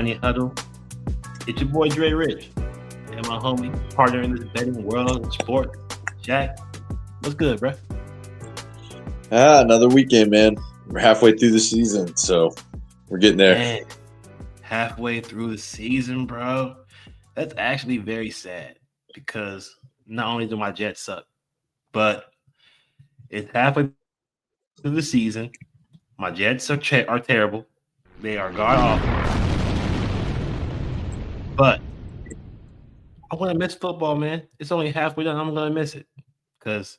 Money Huddle. It's your boy Dre Rich and my homie, partner in this betting world of sports, Jack. What's good, bro? Another weekend, man. We're halfway through the season, so we're getting there. Man, halfway through the season, bro. That's actually very sad because not only do my Jets suck, but it's halfway through the season. My Jets are terrible. They are god awful. But I want to miss football, man. It's only halfway done. I'm gonna miss it because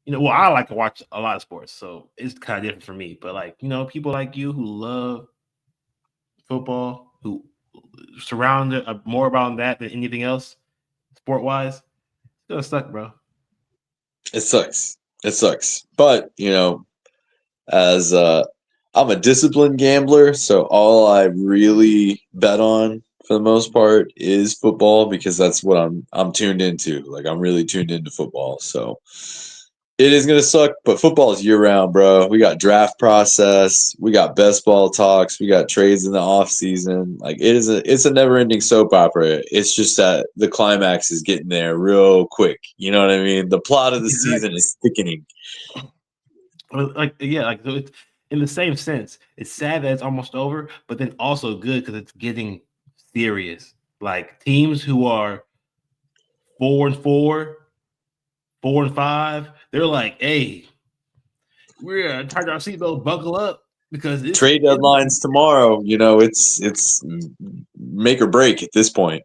I like to watch a lot of sports, so it's kind of different for me. But people like you who love football, who surround more about that than anything else, sport wise, it's gonna suck, bro. It sucks. But as I'm a disciplined gambler, so all I really bet on for the most part is football because that's what I'm tuned into. Like I'm really tuned into football. So it is gonna suck, but football is year round, bro. We got draft process, we got best ball talks, we got trades in the off season. Like it's a never ending soap opera. It's just that the climax is getting there real quick. You know what I mean? The plot of the season is thickening. So it's in the same sense. It's sad that it's almost over, but then also good because it's getting serious. Like teams who are 4-4, 4-5, they're like, "Hey, we're gonna tighten our seatbelt, buckle up because trade deadlines tomorrow. It's make or break at this point.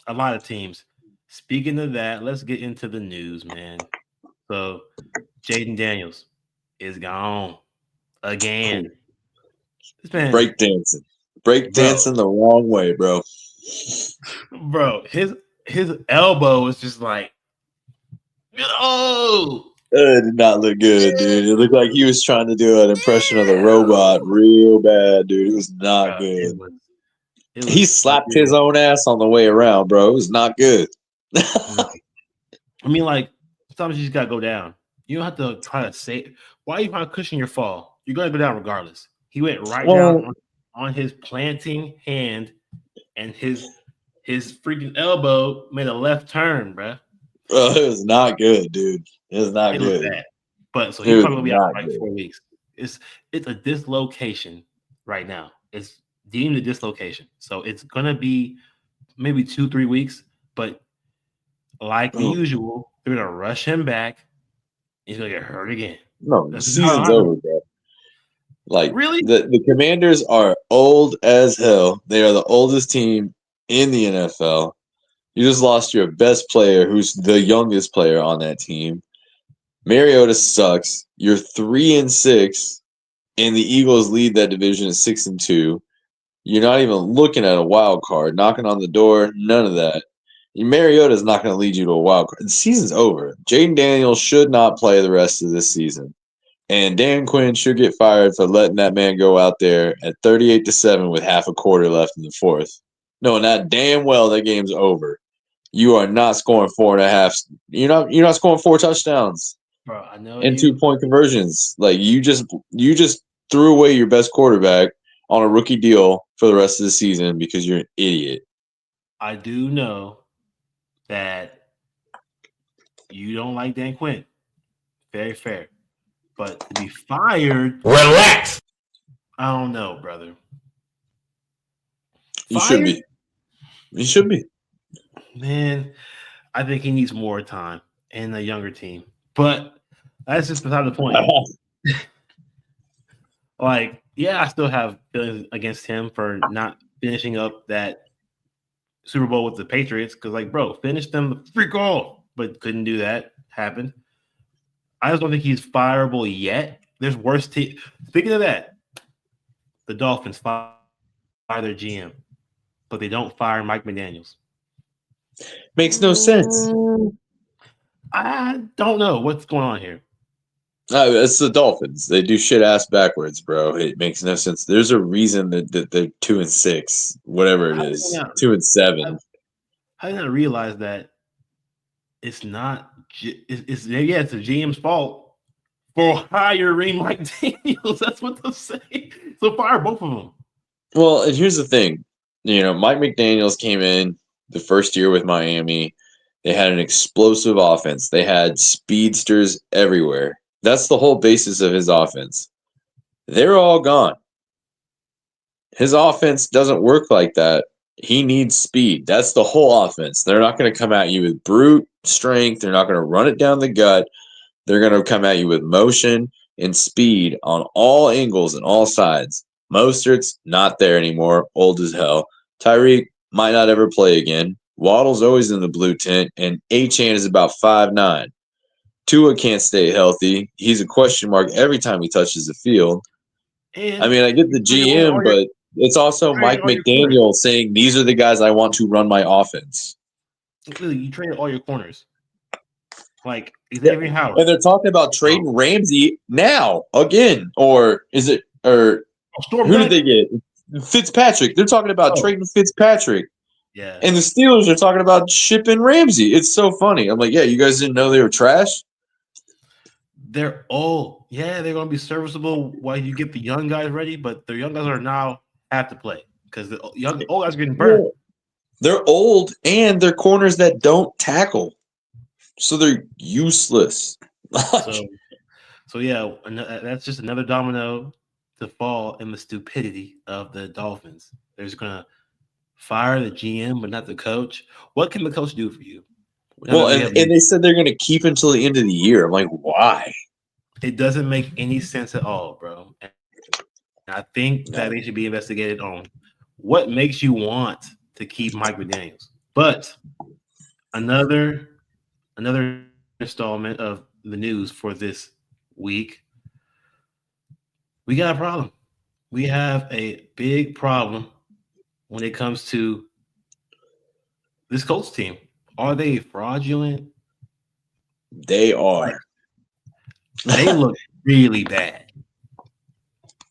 A lot of teams. Speaking of that, let's get into the news, man. So, Jaden Daniels is gone again. Breakdancing the wrong way, bro. Bro, his elbow was just like, it did not look good, dude. It looked like he was trying to do an impression of the robot real bad, dude. It was not good. He slapped his own ass on the way around, bro. It was not good. I mean, like, sometimes you just gotta go down. You don't have to try to say. Why are you trying to cushion your fall? You're gonna go down regardless. He went right down on his planting hand, and his freaking elbow made a left turn, bro. It was not good, dude. It was not good. Bad. But so he's probably gonna be out for like 4 weeks. It's a dislocation right now. It's deemed a dislocation, so it's gonna be maybe 2-3 weeks. But like usual, they're gonna rush him back. He's gonna get hurt again. No, the season's over, bro. Like really, the Commanders are old as hell. They are the oldest team in the NFL. You just lost your best player, who's the youngest player on that team. Mariota sucks. You're 3-6, and the Eagles lead that division at 6-2. You're not even looking at a wild card, knocking on the door. None of that. Mariota is not going to lead you to a wild card. The season's over. Jaden Daniels should not play the rest of this season. And Dan Quinn should get fired for letting that man go out there at 38-7 with half a quarter left in the fourth. Knowing that damn well that game's over. You are not scoring 4.5. You're not scoring 4 touchdowns. Bro, I know. And 2-point conversions. Like you just threw away your best quarterback on a rookie deal for the rest of the season because you're an idiot. I do know that you don't like Dan Quinn. Very fair. But to be fired, relax. I don't know, brother. You should be. You should be. Man, I think he needs more time and a younger team. But that's just beside the point. I still have feelings against him for not finishing up that Super Bowl with the Patriots because, finish them the freak off, but couldn't do that. Happened. I just don't think he's fireable yet. There's worse teams. Speaking of that, the Dolphins fire their GM, but they don't fire Mike McDaniels. Makes no sense. I don't know what's going on here. It's the Dolphins. They do shit ass backwards, bro. It makes no sense. There's a reason that they're 2-6, whatever it is, 2-7. I did not realize that it's not. It's the GM's fault for hiring Mike Daniels. That's what they're saying. So fire both of them. Well, and here's the thing. Mike McDaniels came in the first year with Miami. They had an explosive offense. They had speedsters everywhere. That's the whole basis of his offense. They're all gone. His offense doesn't work like that. He needs speed. That's the whole offense. They're not going to come at you with brute strength. They're not going to run it down the gut. They're going to come at you with motion and speed on all angles and all sides. Mostert's not there anymore, old as hell. Tyreek might not ever play again. Waddle's always in the blue tent, and Achane is about 5'9". Tua can't stay healthy. He's a question mark every time he touches the field. I And mean, I get you're the trading away GM, but it's also Mike all your corners. McDaniel saying these are the guys I want to run my offense. Literally, you traded all your corners. Like Yeah. Xavier Howard. And they're talking about Um, trading Ramsey now again, or is it? Or Storm who did Duck. they get? Fitzpatrick. They're talking about Oh, trading Fitzpatrick, yeah. and the Steelers are talking about shipping Ramsey. It's so funny. I'm like, yeah, you guys didn't know they were trash. They're old. Yeah, they're going to be serviceable while you get the young guys ready, but the young guys are now have to play because the young old guys are getting burnt. Well, they're old and they're corners that don't tackle, so they're useless. So, so yeah, that's just another domino to fall in the stupidity of the Dolphins. They're just going to fire the GM, but not the coach. What can the coach do for you? Now that Well, we and, have, and they said they're going to keep until the end of the year. I'm like, why? it doesn't make any sense at all, bro. And I think that No. they should be investigated on what makes you want to keep Mike McDaniels. But another installment of the news for this week, we got a problem. We have a big problem when it comes to this Colts team. Are they fraudulent? They Like are. they look really bad.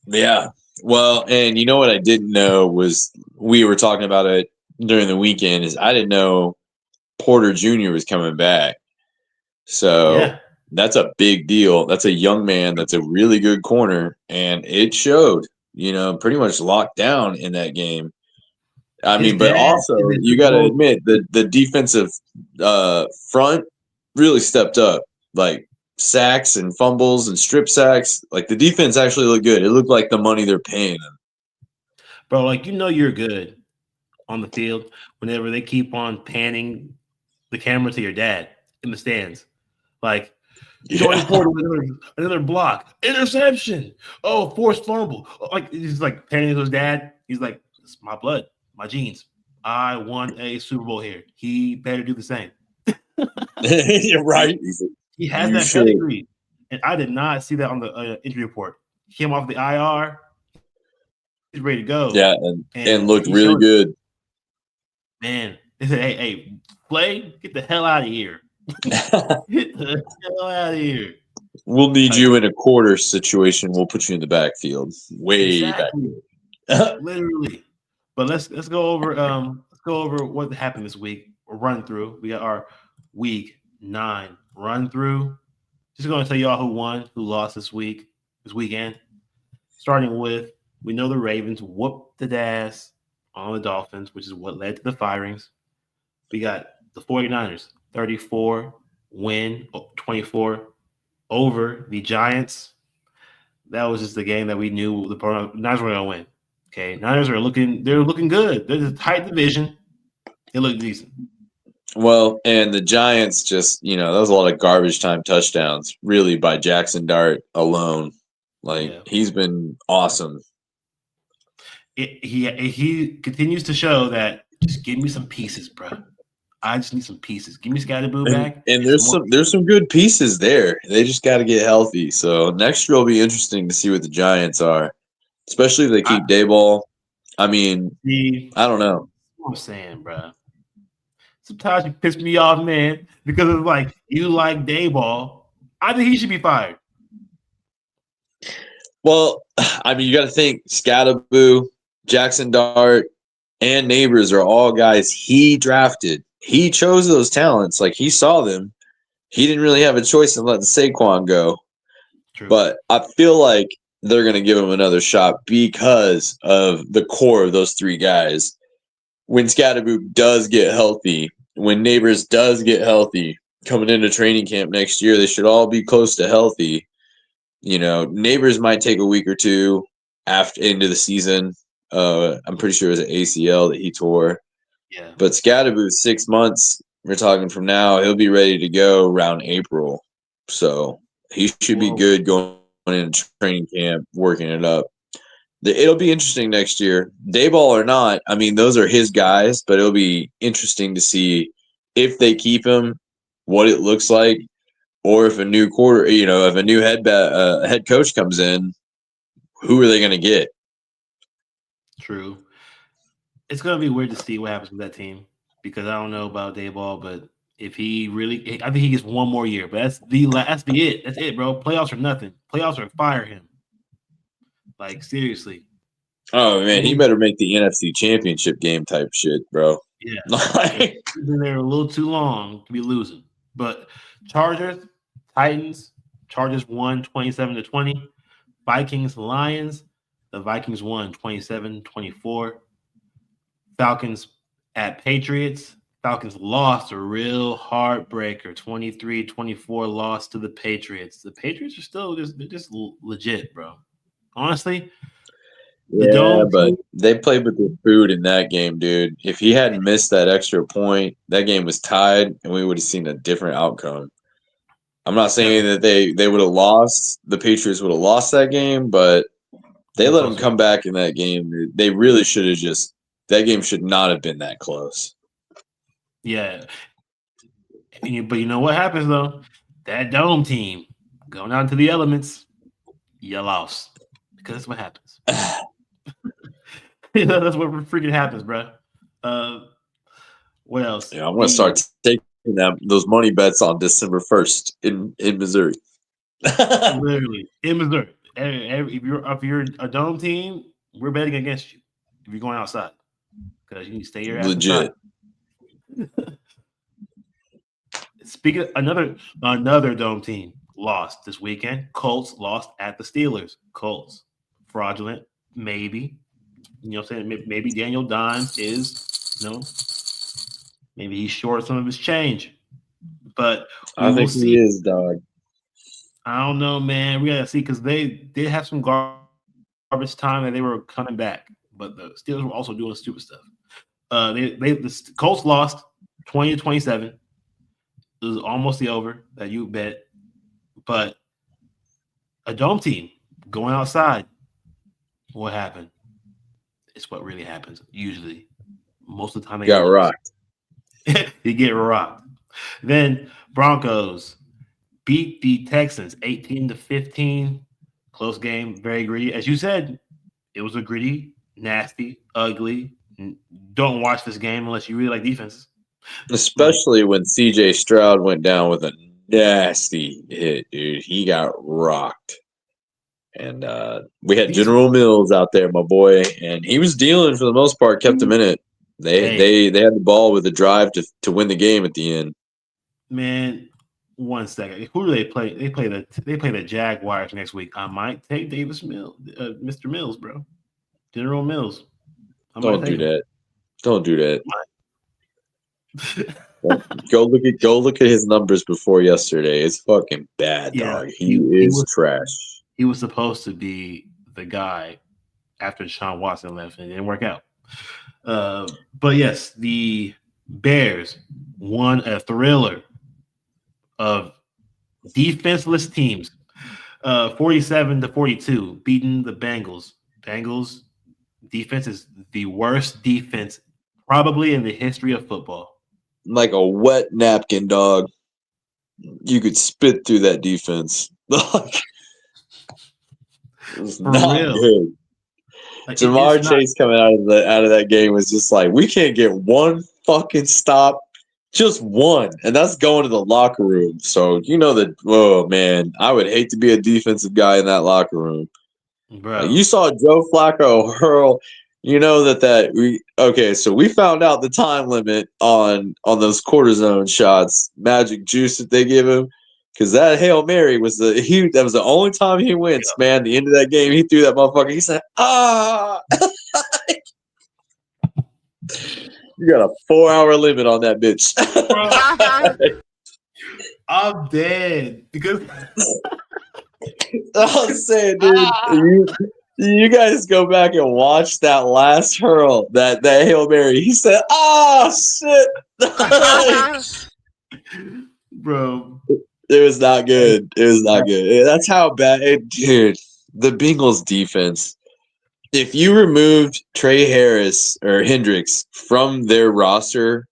Yeah. Well, and you know what I didn't know was we were talking about it during the weekend is I didn't know Porter Jr. was coming back. So Yeah. that's a big deal. That's a young man that's a really good corner, and it showed, pretty much locked down in that game. I His mean, but dad is also a you Super got to Bowl. admit the defensive front really stepped up, like sacks and fumbles and strip sacks. Like the defense actually looked good. It looked like the money they're paying them. Bro, like you're good on the field whenever they keep on panning the camera to your dad in the stands. Like Joey Yeah, Porter with another block, interception. Oh, forced fumble. Like he's like panning to his dad. He's like, "It's my blood, my genes. I won a Super Bowl here. He better do the same." you're right. He has You that should. pedigree, and I did not see that on the injury report. He came off the IR. He's ready to go, Yeah, and and looked he really showed. good. Man, they said, "Hey, play, get the hell out of here. Get the hell out of here." We'll need Like you in a quarter situation. We'll put you in the backfield, way back. exactly, literally. But let's go over what happened this week. A run through. We got our week 9 run through. Just going to tell y'all who won, who lost this weekend. Starting with, we know the Ravens whooped the ass on the Dolphins, which is what led to the firings. We got the 49ers, 34 win, 24 over the Giants. That was just the game that we knew the Niners were going to win. Okay, they're looking good. They're a tight division. They look decent. Well, and the Giants just, that was a lot of garbage time touchdowns, really, by Jackson Dart alone. Like, Yeah, he's been awesome. he continues to show that just give me some pieces, bro. I just need some pieces. Give me Scatterboo And back and and some there's more some there's pieces. some good pieces there. They just got to get healthy. So next year will be interesting to see what the Giants are, especially if they I keep Dayball. I mean, see I don't know. what I'm saying, bro. Sometimes you piss me off, man, because it's like you like Dayball. I think he should be fired. Well, I mean, you got to think Scatterboo, Jackson Dart, and Neighbors are all guys he drafted. He chose those talents. Like he saw them. He didn't really have a choice in letting Saquon go. True. But I feel like they're going to give him another shot because of the core of those three guys. when Scatterboot does get healthy, when Neighbors does get healthy, coming into training camp next year, they should all be close to healthy. Neighbors might take a week or two after into the season. I'm pretty sure it was an ACL that he tore. Yeah. But Scatterboot, 6 months, we're talking from now, he'll be ready to go around April. So he should be Whoa. good going into training camp, working it up. It'll be interesting next year. Dayball or not, I mean, those are his guys, but it'll be interesting to see if they keep him, what it looks like, or if a new if a new head coach comes in, who are they going to get? True. It's gonna be weird to see what happens with that team because I don't know about Dayball, but if he really, I think he gets one more year. But that's it, bro. Playoffs are nothing. Playoffs are fire him. Like seriously. Oh man, he He- better make the NFC Championship game type shit, bro. Yeah, because Like, he's been there a little too long to be losing. But Chargers, Titans, Chargers won 27-20. Vikings, Lions, the Vikings won 27-24. Falcons at Patriots. Falcons lost a real heartbreaker, 23-24 loss to the Patriots. The Patriots are still they're just legit, bro. Honestly, the yeah, dome but team, they played with the food in that game, dude. If he hadn't missed that extra point, that game was tied, and we would have seen a different outcome. I'm not saying definitely that they would have lost. The Patriots would have lost that game, but they be let them closer. come back in that game. They really should have just. That game should not have been that close. Yeah. But you know what happens though? That dome team going out into the elements, you lost. Because that's what happens. That's what freaking happens, bro. Uh, what else? Yeah, I'm gonna The start taking those money bets on December 1st in Missouri. Literally in Missouri. If you're a dome team, we're betting against you. If you're going outside, because you need to stay your ass inside. Legit. Speaking of another dome team lost this weekend. Colts lost at the Steelers. Colts fraudulent, maybe. You know what I'm saying? Maybe Daniel Dimes is, maybe he's short some of his change. But we I will think he see. is, dog. I don't know, man. We gotta see because they did have some garbage time that they were coming back, but the Steelers were also doing stupid stuff. The Colts lost 20-27. It was almost the over that you bet, but a dome team going outside, what happened? It's what really happens. Usually, most of the time they Got lose. rocked. You get rocked. Then Broncos beat the Texans 18-15. Close game, very gritty. As you said, it was a gritty, nasty, ugly. Don't watch this game unless you really like defenses. Like, Especially when CJ Stroud went down with a nasty hit, dude. He got rocked. And we had these General Mills out there, my boy, and he was dealing for the most part, kept him in it. They hey they they had the ball with the drive to win the game at the end. man, 1 second. Who do they play? They play the Jaguars next week. I might take Mr. Mills, bro. General Mills. I might Don't do take him. that. Don't do that. Might. Go look at his numbers before yesterday. It's fucking bad, Yeah, dog. He he is was trash. he was supposed to be the guy after Deshaun Watson left, and it didn't work out. But yes, the Bears won a thriller of defenseless teams, 47-42, beating the Bengals. Bengals defense is the worst defense probably in the history of football. Like a wet napkin, dog. You could spit through that defense. It's For not real. good. Like, it's Jamar not. Chase coming out of that game was just like, we can't get one fucking stop, just one, and that's going to the locker room. So you know that. Oh man, I would hate to be a defensive guy in that locker room. Like Bro. you saw Joe Flacco hurl. You know that we okay. So we found out the time limit on those quarter zone shots, magic juice that they give him. Because that Hail Mary was that was the only time he wins, man. The end of that game, he threw that motherfucker. He said, "Ah." You got a 4-hour limit on that bitch. Bro, I'm dead because I'm saying, dude, ah, you guys go back and watch that last hurl, that Hail Mary. He said, "Oh shit." bro. It was not Hey, good. It was not good. That's how bad dude. The Bengals defense. If you removed Trey Harris or Hendricks from their roster,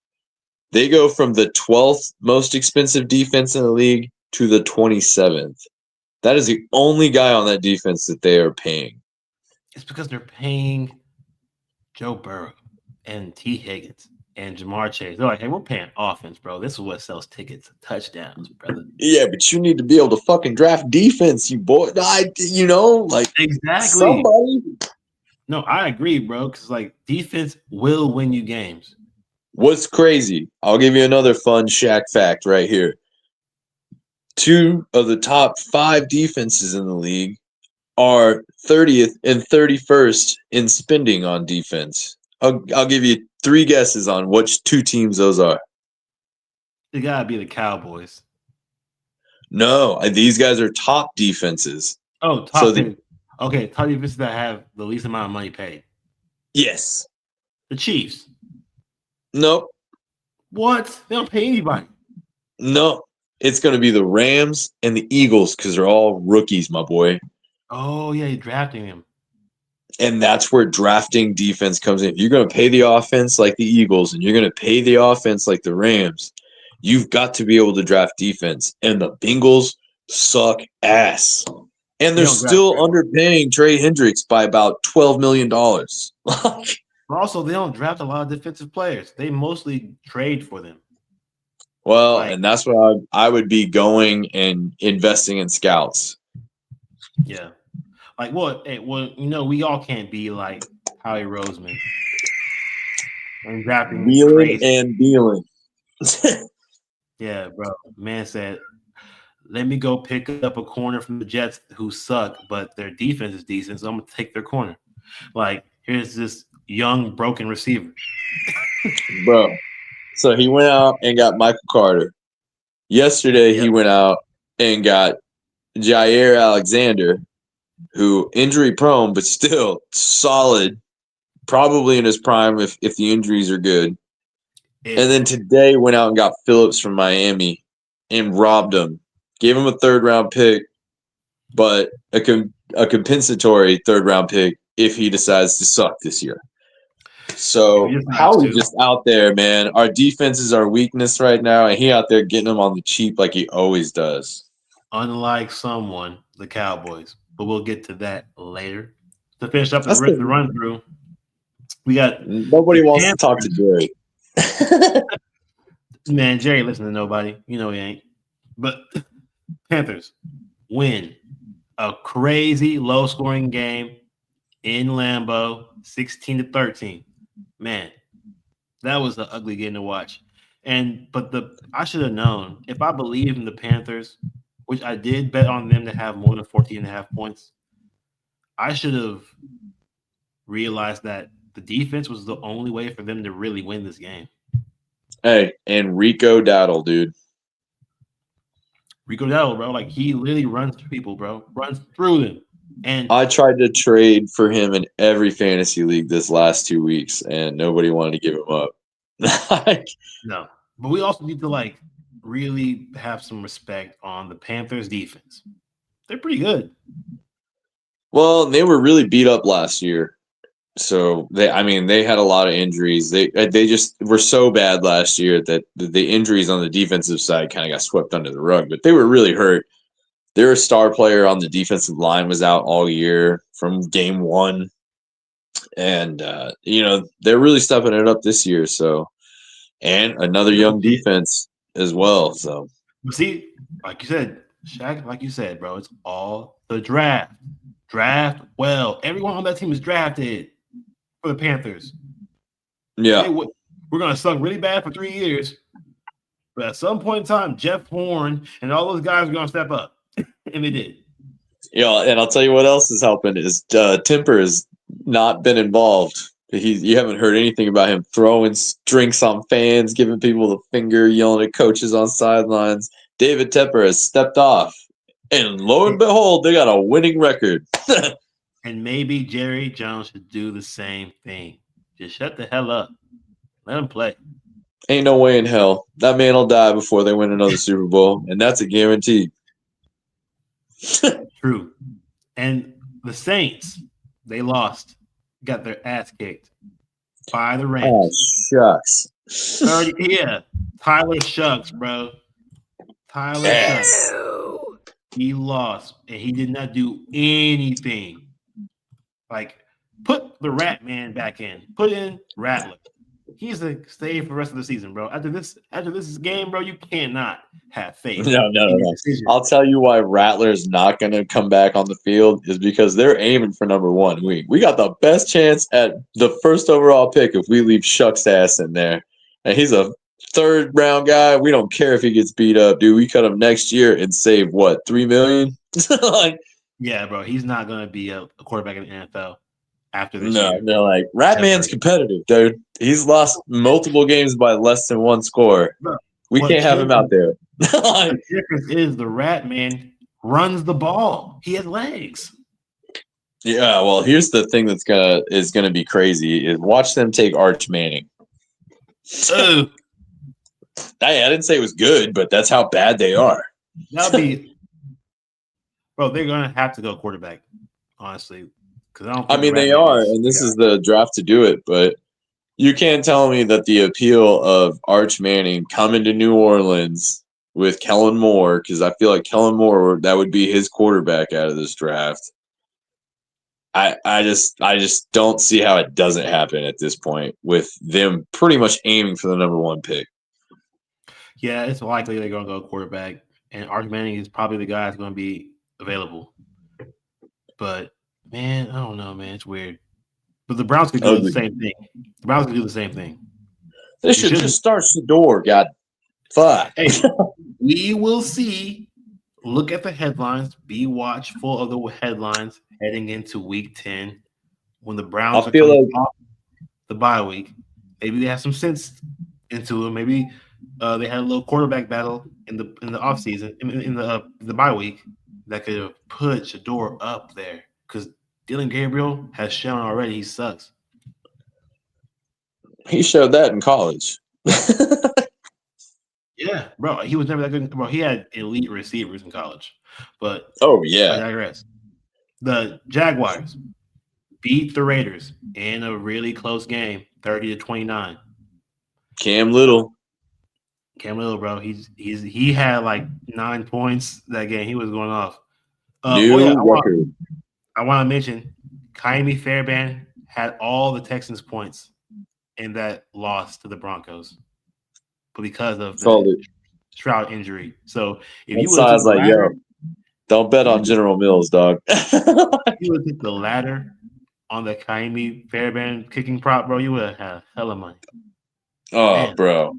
they go from the 12th most expensive defense in the league to the 27th. That is the only guy on that defense that they are paying. it's because they're paying Joe Burrow and T. Higgins and Jamar Chase. They're like, hey, we're paying offense, bro. This is what sells tickets, touchdowns, brother. Yeah, but you need to be able to fucking draft defense, you boy. Like Exactly. somebody. No, I agree, bro. Because like defense will win you games. What's crazy? I'll give you another fun Shaq fact right here. Two of the top 5 defenses in the league are 30th and 31st in spending on defense. I'll give you 3 guesses on which 2 teams those are. It gotta be the Cowboys. No, these guys are top defenses. Oh, So top 10. Okay, top defenses that have the least amount of money paid. yes, The Chiefs. nope, What? They don't pay anybody. no. It's going to be the Rams and the Eagles because they're all rookies, my boy. Oh yeah, you're drafting him. And that's where drafting defense comes in. If you're going to pay the offense like the Eagles and you're going to pay the offense like the Rams, you've got to be able to draft defense. And the Bengals suck ass. And They they're don't draft. still underpaying Trey Hendricks by about $12 million. But also, they don't draft a lot of defensive players. They mostly trade for them. Well, Like, and that's what I would be going and investing in scouts. yeah. Like, well, we all can't be like Howie Roseman and drafting Wheeling crazy. and dealing. Yeah, bro. Man said, let me go pick up a corner from the Jets who suck, but their defense is decent, so I'm gonna take their corner. Like, here's this young broken receiver. Bro. So he went out and got Michael Carter. Yesterday, he Yep. went out and got Jair Alexander, who injury prone, but still solid, probably in his prime if the injuries are good. And then today went out and got Phillips from Miami and robbed him. Gave him a 3rd-round pick, but a compensatory 3rd-round pick if he decides to suck this year. If he So decides Howie's to, just out there, man. Our defense is our weakness right now, and he out there getting them on the cheap like he always does. unlike someone, the Cowboys. But we'll get to that later. To finish up That's the the, run through, we got nobody the wants to talk to Panthers. Jerry. Man, Jerry listen to nobody. You know he ain't. But Panthers win a crazy low scoring game in Lambeau, 16-13. Man, that was an ugly game to watch. But I should have known if I believe in the Panthers, which I did bet on them to have more than 14 and a half points. I should have realized that the defense was the only way for them to really win this game. Hey, and Rico Dowdle, dude. Rico Dowdle, bro, like he literally runs through people, bro, runs through them. And I tried to trade for him in every fantasy league this last 2 weeks, and nobody wanted to give him up. no, but we also need to like really have some respect on the Panthers defense. They're pretty good. Well, they were really beat up last year. So they had a lot of injuries. They just were so bad last year that the injuries on the defensive side kind of got swept under the rug. But they were really hurt. Their star player on the defensive line was out all year from game 1, and they're really stepping it up this year. So, and another They young legit. defense as well. So, But see, like you said, Shaq, like you said, bro, it's all the draft. Draft well. Everyone on that team is drafted for the Panthers. yeah, We're gonna suck really bad for 3 years, but at some point in time, Jeff Horn and all those guys are gonna step up, and they did. and I'll tell you what else is helping is Temper has not been involved. You haven't heard anything about him throwing drinks on fans, giving people the finger, yelling at coaches on sidelines. David Tepper has stepped off, and lo and behold, they got a winning record. And maybe Jerry Jones should do the same thing. Just shut the hell up. Let him play. Ain't no way in hell that man will die before they win another Super Bowl, and that's a guarantee. True. And the Saints, they lost, got their ass kicked by the Oh Rams. shucks. 30, yeah. Tyler Shucks, bro. Tyler Shucks. He lost, and he did not do anything. Like, put the Rat Man back in. Put in Rattler. He's a stay for the rest of the season, bro. After this game, bro, you cannot have faith in your No. decision. I'll tell you why Rattler's not going to come back on the field is because they're aiming for number one. We got the best chance at the first overall pick if we leave Shucks' ass in there. And he's a third round guy. We don't care if he gets beat up, dude. We cut him next year and save what, $3 million? Like, Yeah, bro, he's not going to be a quarterback in the NFL after this no, year. they're like Ratman's Ever. competitive, dude. He's lost multiple games by less than one score. Bro, We what can't have him out changes there. the difference is the Rat Man runs the ball. He has legs. Yeah, well, here's the thing is gonna be crazy is watch them take Arch Manning. Oh, I didn't say it was good, but that's how bad they are. that'll be, bro. They're gonna have to go quarterback, honestly, because I don't I think the mean, Rat they Man are, is and the this guy. is the draft to do it. But you can't tell me that the appeal of Arch Manning coming to New Orleans with Kellen Moore, because I feel like Kellen Moore that would be his quarterback out of this draft. I just don't see how it doesn't happen at this point with them pretty much aiming for the number one pick. Yeah, it's likely they're gonna go quarterback, and Arch Manning is probably the guy that's gonna be available. But man, I don't know, man. It's weird. But the Browns could do the Ugly. same thing. The Browns could do the same thing. They We should should. just start Shador. God, fuck. Hey, we will see. Look at the headlines. Be watchful of the headlines heading into Week 10 when the Browns I are feel coming like off the bye week. Maybe they have some sense into them. Maybe they had a little quarterback battle in the offseason, in the bye week that could have put Shador up there because Dylan Gabriel has shown already he sucks. he showed that in college. Yeah, bro, he was never that good. Bro, he had elite receivers in college, but Oh I yeah, digress. The Jaguars beat the Raiders in a really close game, 30-29. Cam Little, Cam Little, bro, he had like 9 points that game. He was going off. Oh yeah, new record. I want to mention Kaimi Fairbairn had all the Texans points in that loss to the Broncos, but because of Called the it. Stroud injury. So if That you would have size took the like yo. ladder, Don't bet if on General Mills, dog. you would have took the ladder on the Kaimi Fairbairn kicking prop, bro, you would have had hella money. Oh, Man, bro.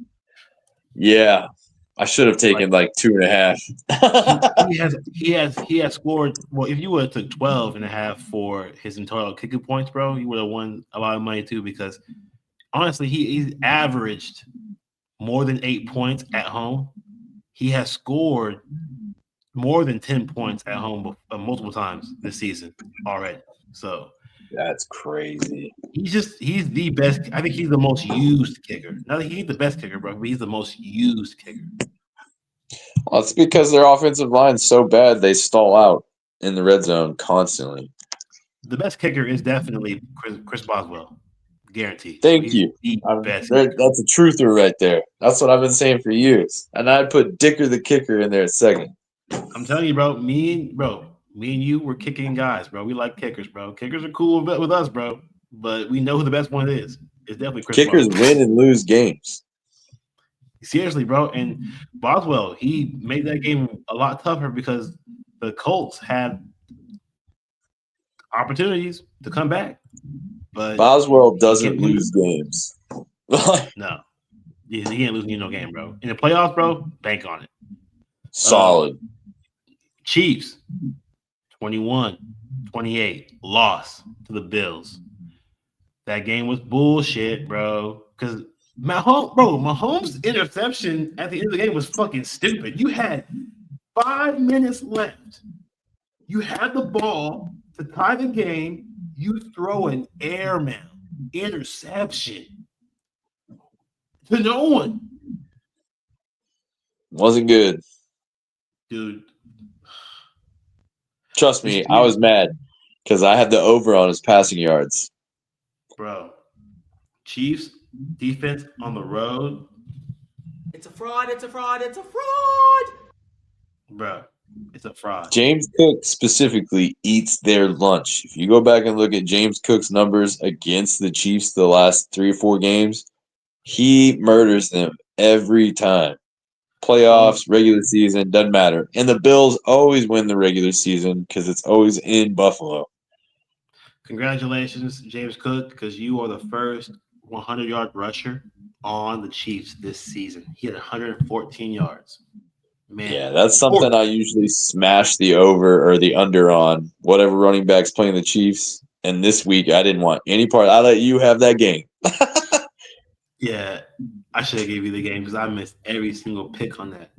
Yeah, I should have like taken like 2.5. he has scored. Well, if you would have took 12 and a half for his entire kicking points, bro, you would have won a lot of money too. Because honestly, he's averaged more than 8 points at home. He has scored more than 10 points at home multiple times this season already. So That's crazy. he's the best. I think he's the most used kicker. Not that he's the best kicker, bro, but he's the most used kicker. Well, it's because their offensive line's so bad they stall out in the red zone constantly. The best kicker is definitely Chris Boswell, guaranteed. Thank He's you. the best kicker. That's a truther right there. That's what I've been saying for years. And I'd put Dicker the kicker in there second. I'm telling you, me and you were kicking guys, bro. We like kickers, bro. Kickers are cool with us, bro. But we know who the best one is. It's definitely Chris Kickers Boswell. win and lose games. Seriously, bro. And Boswell, he made that game a lot tougher because the Colts had opportunities to come back, but Boswell he doesn't kept getting lose games. no. He ain't losing you no game, bro. In the playoffs, bro, bank on it. Solid. Chiefs, 21-28, loss to the Bills. That game was bullshit, bro. Because Mahomes' interception at the end of the game was fucking stupid. You had 5 minutes left. You had the ball to tie the game. You throw an airmail interception to no one, Wasn't good. dude. Trust This me, I year, was mad because I had the over on his passing yards. bro. Chiefs defense on the road, It's a fraud, it's a fraud, it's a fraud! bro. It's a fraud. James Cook specifically eats their lunch. If you go back and look at James Cook's numbers against the Chiefs the last 3 or 4 games, he murders them every time. Well, Playoffs, regular season, doesn't matter. And the Bills always win the regular season because it's always in Buffalo. congratulations, James Cook, because you are the first 100-yard rusher on the Chiefs this season. He had 114 yards. Man, Yeah, that's something I usually smash the over or the under on whatever running backs playing the Chiefs. And this week, I didn't want any part. I let you have that game. yeah, I should have gave you the game because I missed every single pick on that.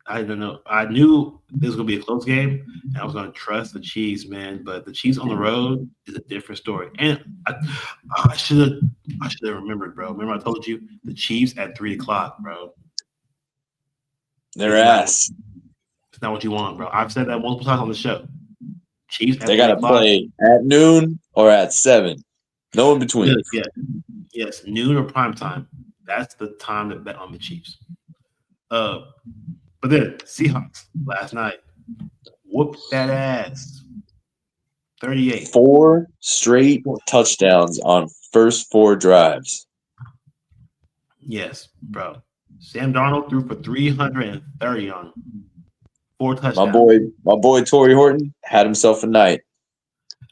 I don't know. I knew this was gonna be a close game, and I was gonna trust the Chiefs, man. But the Chiefs on the road is a different story. And I should have, I should have remembered, bro. Remember I told you the Chiefs at 3 o'clock, bro. Their It's not, ass. it's not what you want, bro. I've said that multiple times on the show. Chiefs at They three got to o'clock. play at noon or at 7. No in between. Yeah, yes, noon or prime time. That's the time to bet on the Chiefs. Uh, but then Seahawks last night whooped that ass. 38. 4 straight touchdowns on first 4 drives. Yes, bro. Sam Darnold threw for 330 on him. 4 My touchdowns. boy Torrey Horton had himself a night.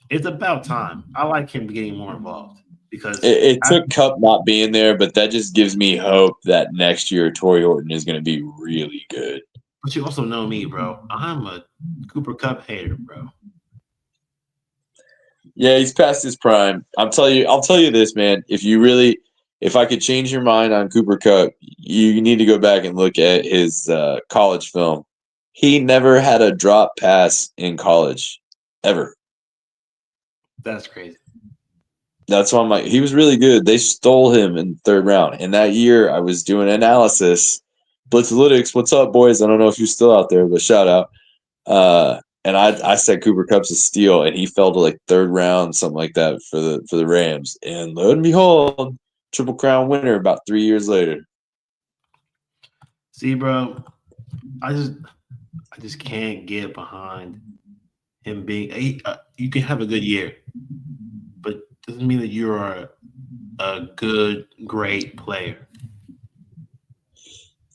It's about time. I like him getting more involved because It took Cup not being there, but that just gives me hope that next year Torrey Horton is going to be really good. but you also know me, bro. I'm a Cooper Cup hater, bro. Yeah, he's past his prime. I'll tell you this, man. If I could change your mind on Cooper Cup, you need to go back and look at his college film. He never had a drop pass in college, ever. That's crazy. That's why I'm like, he was really good. They stole him in the 3rd round. And that year, I was doing analysis. Blitzalytics, what's up, boys? I don't know if you're still out there, but shout out. And I said Cooper Cup's a steal, and he fell to like 3rd round, something like that for the Rams. And lo and behold, Triple Crown winner about 3 years later. See, bro, I just can't get behind him being. You can have a good year, but doesn't mean that you're a good, great player.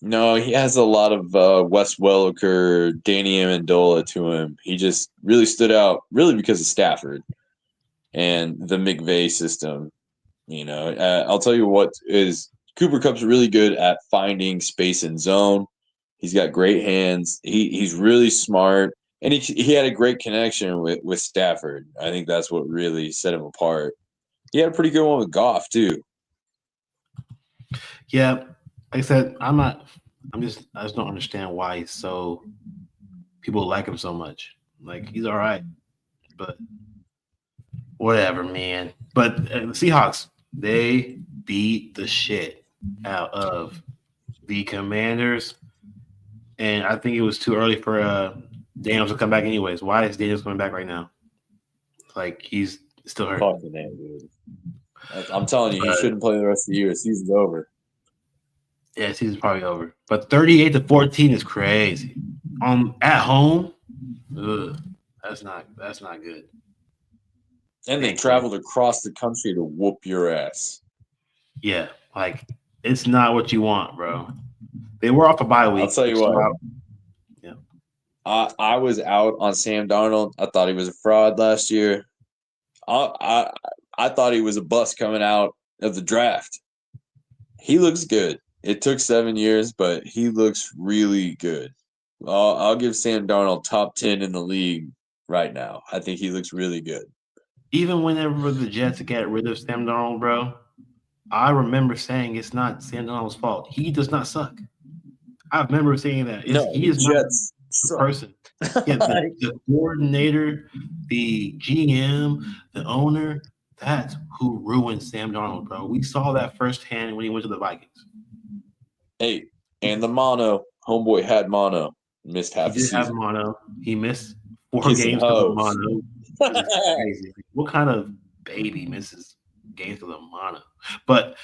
No, he has a lot of Wes Welker, Danny Amendola to him. He just really stood out, really because of Stafford and the McVay system. I'll tell you what is Cooper Cup's really good at finding space and zone. He's got great hands. He's really smart, and he had a great connection with Stafford. I think that's what really set him apart. He had a pretty good one with Goff too. Yeah, like I said, I'm not. I just don't understand why he's so. People like him so much. Like he's all right, but whatever, man. But the Seahawks, they beat the shit out of the Commanders, and I think it was too early for Daniels to come back. Anyways, why is Daniels coming back right now? Like he's still hurt. Fucking it, dude. I'm telling you, he But shouldn't play the rest of the year. The season's over. yeah, season's probably over. But 38-14 is crazy. At home, ugh, that's not good. And they Thankfully, traveled across the country to whoop your ass. yeah, like it's not what you want, bro. They were off a bye I'll week. tell you what. Yeah, I was out on Sam Darnold. I thought he was a fraud last year. I thought he was a bust coming out of the draft. He looks good. It took 7 years, but he looks really good. I'll give Sam Darnold top 10 in the league right now. I think he looks really good. Even whenever the Jets got rid of Sam Darnold, bro, I remember saying it's not Sam Darnold's fault. He does not suck. I remember saying that. No, He the is not Jets the suck. person. Yeah, the coordinator, the GM, the owner, that's who ruined Sam Darnold, bro. We saw that firsthand when he went to the Vikings. Hey, and the mono. Homeboy had mono. Missed He half a did have season. mono. He missed 4 games Kissing because of hoes. mono, which is crazy. What kind of baby misses games because of mono? But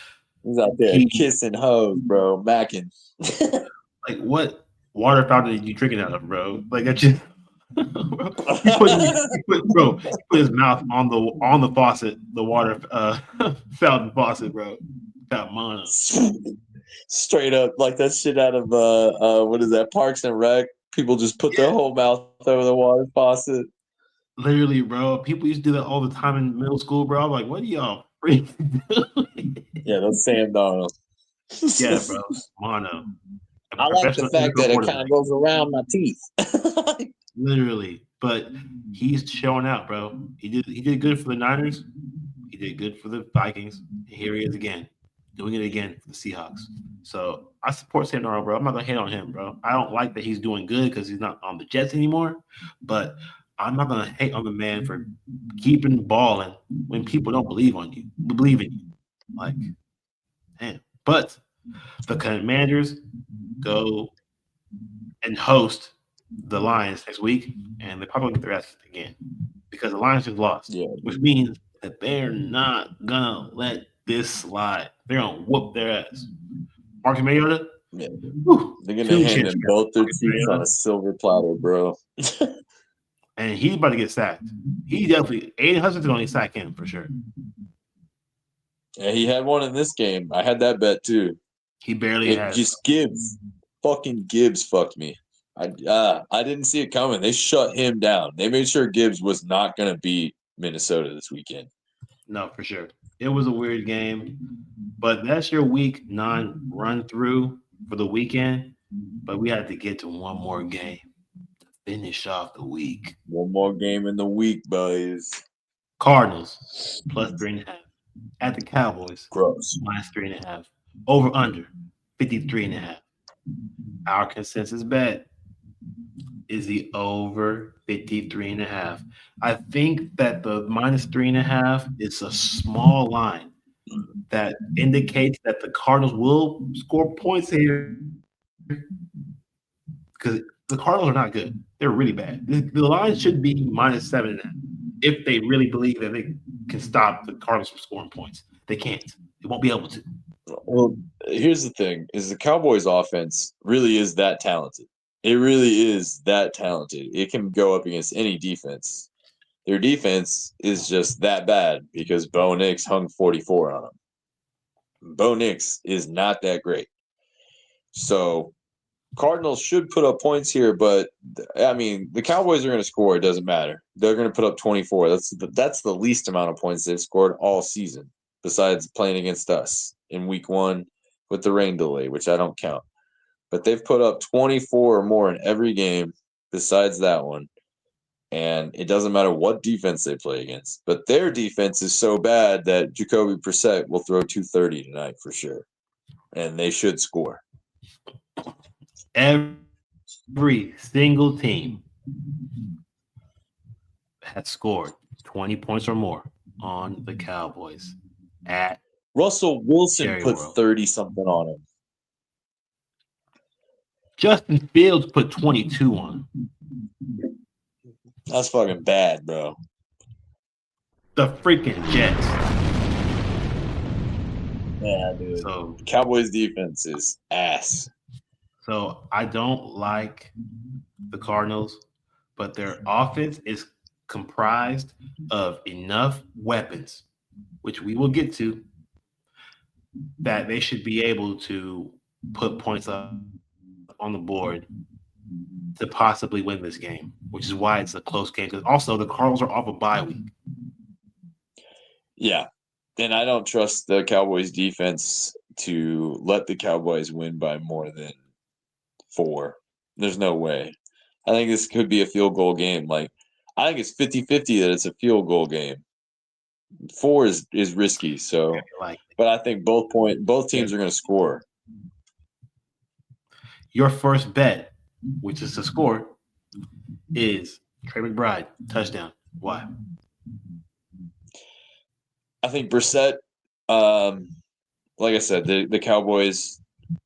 He's out there he kissing hoes, bro. Macking. like what water fountain are you drinking out of, bro? Like that just bro, he put his mouth on the faucet, the water fountain faucet, bro. Got mono. Straight up, like that shit out of what is that? Parks and Rec. People just put their Yeah, whole mouth over the water faucet. literally, bro. People used to do that all the time in middle school, bro. I'm like, what are y'all freaking doing? Yeah, that's Sam Darnold. Yeah, bro. Mono. A I like the professional fact NFL that it kind quarterback. of goes around my teeth. Literally. But he's showing out, bro. He did good for the Niners. He did good for the Vikings. And here he is again, doing it again for the Seahawks. So I support Sam Darnold, bro. I'm not gonna hate on him, bro. I don't like that he's doing good because he's not on the Jets anymore. But I'm not gonna hate on the man for keeping balling when people don't believe in you. Like, man. But the Commanders go and host the Lions next week, and they probably get their ass again because the Lions just lost, Yeah, which means that they're not gonna let this slide. They're gonna whoop their ass. Marcus Mariota, yeah. whew, They're gonna two hand them championships. both their Marcus cheeks on Mariota, a silver platter, bro. and he's about to get sacked. He definitely Aiden Hudson's gonna sack him for sure. Yeah, he had one in this game. I had that bet too. He barely It has. just Gibbs, fucking Gibbs fucked me. I didn't see it coming. They shut him down. They made sure Gibbs was not gonna beat Minnesota this weekend. No, for sure. It was a weird game, but that's your week 9 run through for the weekend. But we had to get to one more game to finish off the week. One more game in the week, boys. Cardinals plus 3.5 at the Cowboys Gross. minus 3.5. Over under 53.5. Our consensus bet is the over 53.5. I think that the minus 3.5 is a small line that indicates that the Cardinals will score points here because the Cardinals are not good. They're really bad. The line should be minus 7.5 if they really believe that they can stop the Cardinals from scoring points. They can't. They won't be able to. Well, here's the thing: is the Cowboys' offense really is that talented? It really is that talented. It can go up against any defense. Their defense is just that bad because Bo Nix hung 44 on them. Bo Nix is not that great. So Cardinals should put up points here, but I mean the Cowboys are going to score. It doesn't matter. They're going to put up 24. That's the least amount of points they've scored all season, besides playing against us in Week 1 with the rain delay, which I don't count. But they've put up 24 or more in every game besides that one, and it doesn't matter what defense they play against. But their defense is so bad that Jacoby Brissett will throw 230 tonight for sure, and they should score. Every single team has scored 20 points or more on the Cowboys at Russell Wilson Cherry put World. 30 something on him. Justin Fields put 22 on That's fucking bad, bro. the freaking Jets. Yeah, dude. So, Cowboys defense is ass. so I don't like the Cardinals, but their offense is comprised of enough weapons, which we will get to, that they should be able to put points up on the board to possibly win this game, which is why it's a close game. Because also the Cardinals are off a bye week. Yeah. And I don't trust the Cowboys defense to let the Cowboys win by more than 4. There's no way. I think this could be a field goal game. Like, I think it's 50-50 that it's a field goal game. 4 is risky. So, Like but I think both teams are going to score. your first bet, which is the score, is Trey McBride touchdown. Why? I think Brissett. Like I said, the Cowboys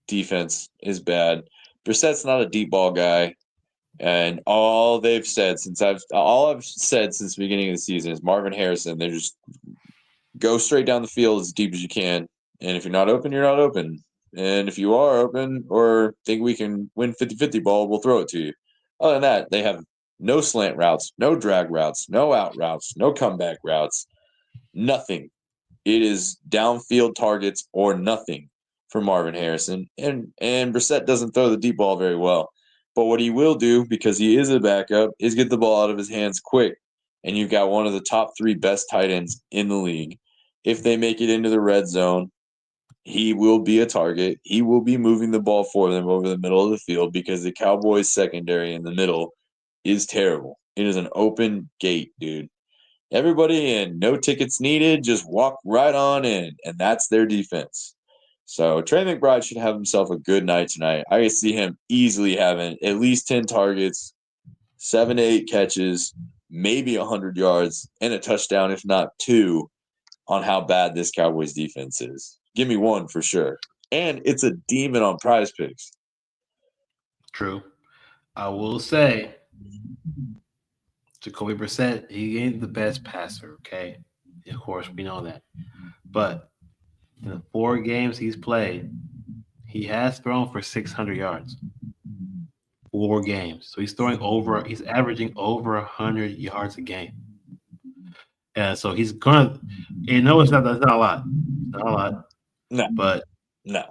defense is bad. Brissett's not a deep ball guy, and all I've said since the beginning of the season is Marvin Harrison. They just go straight down the field as deep as you can, and if you're not open, you're not open. And if you are open or think we can win 50-50 ball, we'll throw it to you. Other than that, they have no slant routes, no drag routes, no out routes, no comeback routes, nothing. It is downfield targets or nothing for Marvin Harrison. And Brissett doesn't throw the deep ball very well. But what he will do, because he is a backup, is get the ball out of his hands quick. And you've got one of the top 3 best tight ends in the league. If they make it into the red zone, he will be a target. He will be moving the ball for them over the middle of the field because the Cowboys secondary in the middle is terrible. It is an open gate, dude. Everybody in, no tickets needed, just walk right on in, and that's their defense. So Trey McBride should have himself a good night tonight. I can see him easily having at least 10 targets, 7 to 8 catches, maybe 100 yards, and a touchdown, if not 2, on how bad this Cowboys defense is. Give me 1 for sure. And it's a demon on Prize Picks. True. I will say, Jacoby Brissett, he ain't the best passer, okay? Of course, we know that. But in the 4 games he's played, he has thrown for 600 yards. 4 games. So he's averaging over 100 yards a game. And so he's gonna, that's not a lot. It's not a lot. No. But no.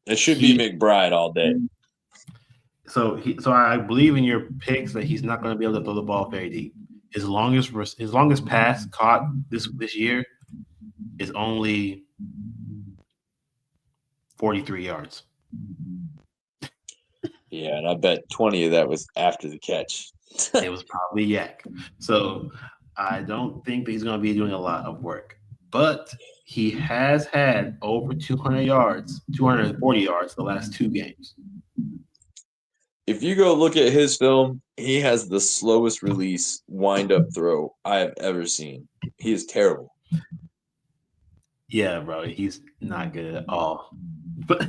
It should be McBride all day. So I believe in your picks that he's not going to be able to throw the ball very deep. His longest pass caught this year is only 43 yards. Yeah, and I bet 20 of that was after the catch. It was probably yak. So I don't think that he's going to be doing a lot of work. But he has had over 200 yards, 240 yards the last 2 games. If you go look at his film, he has the slowest release wind-up throw I have ever seen. He is terrible. Yeah, bro, he's not good at all. But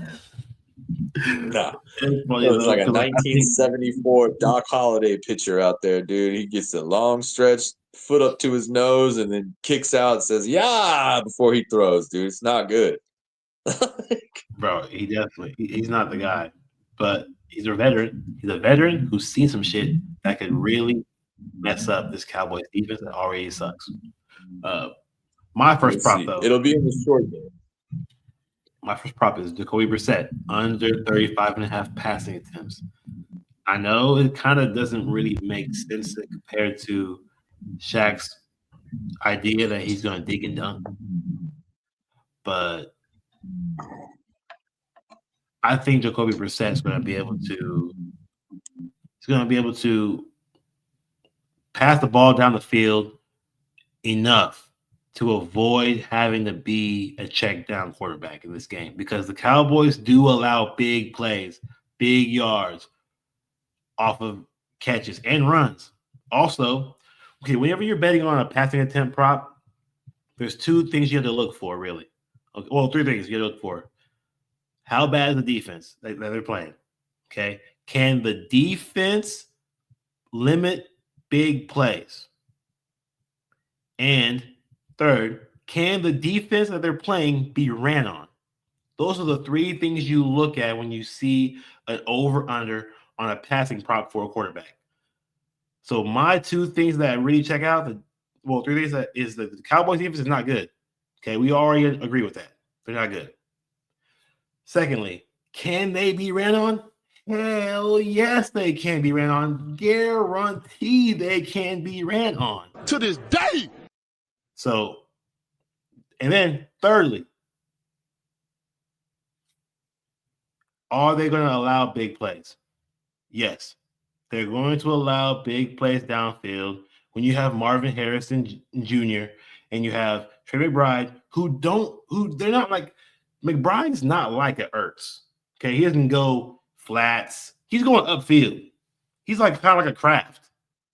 no, it's like a 1974 Doc Holliday pitcher out there, dude. He gets a long stretch, foot up to his nose, and then kicks out and says, "Yeah!" before he throws, dude. It's not good. Bro, he's not the guy. But he's a veteran. He's a veteran who's seen some shit that could really mess up this Cowboys defense that already sucks. My first prop, though. It'll be in the short game. My first prop is Jacoby Brissett, under 35.5 passing attempts. I know it kind of doesn't really make sense compared to Shaq's idea that he's going to dig and dunk. But I think Jacoby Brissett is going to be able to pass the ball down the field enough to avoid having to be a check down quarterback in this game, because the Cowboys do allow big plays, big yards off of catches and runs. Also, okay, whenever you're betting on a passing attempt prop, there's 2 things you have to look for, really. Okay, well, 3 things you have to look for. How bad is the defense that they're playing? Okay. Can the defense limit big plays? And third, can the defense that they're playing be ran on? Those are the 3 things you look at when you see an over-under on a passing prop for a quarterback. So my 2 things that I really check out, 3 things that is that the Cowboys defense is not good. Okay, we already agree with that. They're not good. Secondly, can they be ran on? Hell yes, they can be ran on. Guarantee they can be ran on. To this day. So, and then thirdly, are they going to allow big plays? Yes, they're going to allow big plays downfield when you have Marvin Harrison Jr. and you have Trey McBride, who they're not like McBride's not like a Ertz. Okay, he doesn't go flats. He's going upfield. He's like kind of like a craft,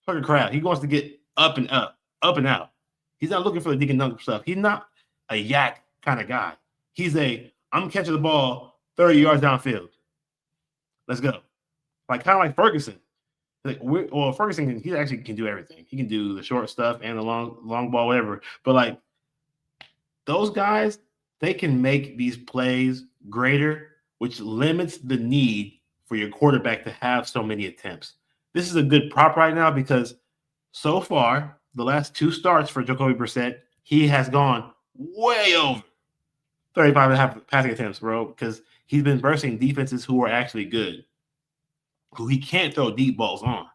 like a craft. He wants to get up and out. He's not looking for the dink and dunk stuff. He's not a yak kind of guy. He's a I'm catching the ball 30 yards downfield. Let's go. Like kind of like Ferguson. Ferguson he actually can do everything. He can do the short stuff and the long ball, whatever. But like those guys, they can make these plays greater, which limits the need for your quarterback to have so many attempts. This is a good prop right now because so far, the last two starts for Jacoby Brissett, he has gone way over 35 and a half passing attempts, bro, because he's been versing defenses who are actually good, who he can't throw deep balls on.